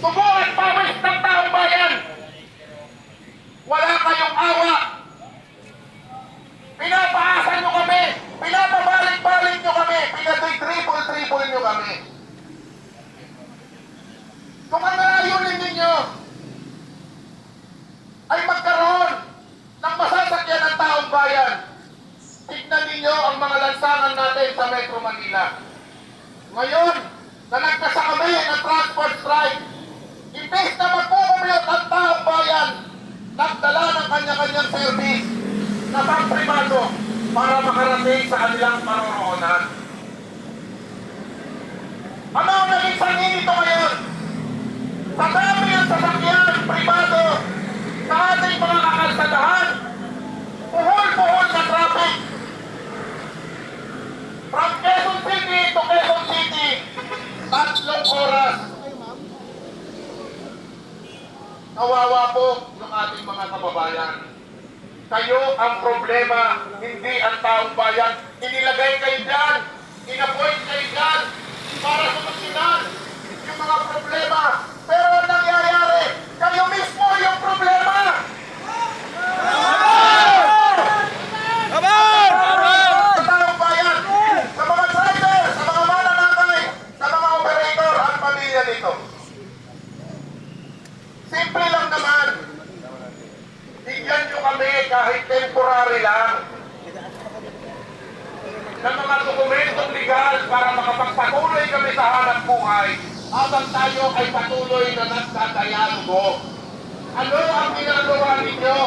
Dugo at pawis ng taong bayan. Wala kayong awa. Pinapaasan nyo kami. Pinapabalik-balik nyo kami. Pinag-triple-triple nyo kami. Kung ang layunin ninyo ay magkaroon ng masasakyan ng taong bayan, tignan ninyo ang mga lansangan natin sa Metro Manila. Ngayon, na nagkasa kami ng transport strike, imbes na magkukumiyot ang taong bayan, nagdala ng kanya-kanyang service na pang-privado para makarating sa kanilang paroroonan. Ano ang naging sanhi nito ngayon? Sa dami ng sasakyan privado sa ating mga kakalsadahan, puhol-puhol na traffic. From Quezon City to Quezon City, 3 oras. Kawawa po ng ating mga kababayan. Kayo ang problema, hindi ang taong bayan. Inilagay kayo dyan, inappoint kayo dyan para solusyonan yung mga problema. Pero ang nangyayari, kayo mismo yung problema. Sa taong bayan, sa mga driver, sa mga mananakay, sa mga operator at pamilya nito. Simple lang naman. Bigyan nyo kami kahit temporary lang ng mga dokumentong legal para makapagpatuloy kami sa hanap buhay habang tayo ay patuloy na nagdadialogo. Ano ang ginagawa ninyo?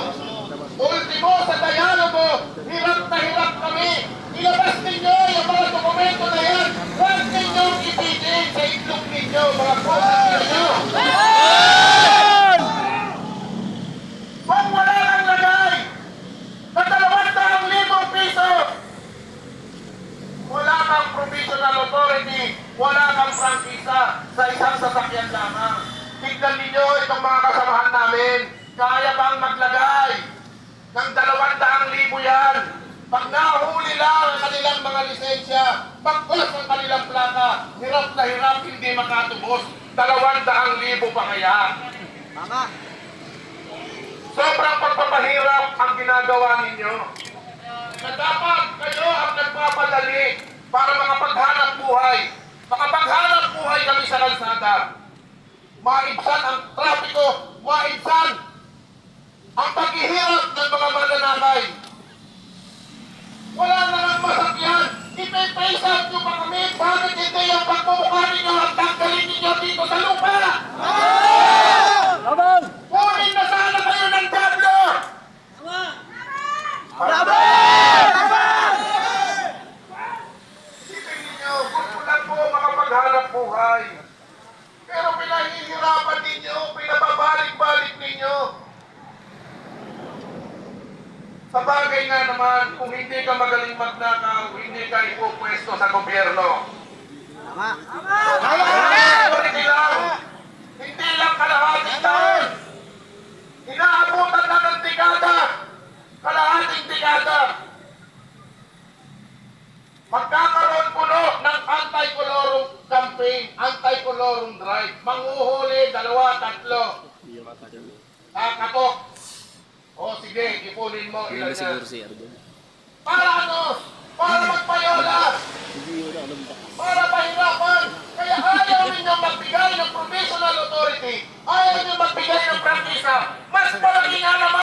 Ultimo sa dialogo, hirap na hirap kami. Ilabas ninyo yung mga dokumento na yan. Huwag ninyong itigil sa itlog ninyo, mga puso ninyo. Kung wala kang lagay na 200,000 piso, wala kang provisional authority, wala kang prangkisa sa isang sasakyan lamang. Tignan ninyo itong mga kasamahan namin. Kaya bang maglagay ng 200,000 yan? Pag nahuli lang ang kanilang mga lisensya, pagkulas ang kanilang plaka, hirap na hirap hindi makatubos. 200,000 pa kaya? Tama. Sobrang pagpapahirap ang ginagawa ninyo. Na dapat kayo ang nagpapadali para makapaghanap buhay. Makapaghanap buhay kami sa kalsada. Maibsan ang trapiko, maibsan ang paghihirap ng mga mananakay. Wala na lang masakyan. Ipe-face out nyo pa kami. Bakit hindi yung pagmumukha ninyo at tanggalin ninyo dito sa lupa? Abang! Kunin na sana kayo ng tablo! Isipin ninyo, gusto lang po makapaghanap buhay. Pero pinahihirapan ninyo, pinababalik-balik ninyo. Sa bagay nga naman, kung hindi ka magaling magnakaw, hindi ka ipupwesto sa gobyerno. Tama. Hindi lang. Hindi lang kalahating taon. Inaabutan na ng dekada. Kalahating dekada. Magkakaroon puno ng anti-colorum campaign, anti-colorum drive. Manguhuli, 2, 3. Katok. O sige, ipunin mo ilan yan. Para ano? Para magpayola. Para pahirapan. Kaya ayaw ninyong magbigay ng provisional authority. Ayaw ninyong magbigay ng prangkisa. Mas palagi nga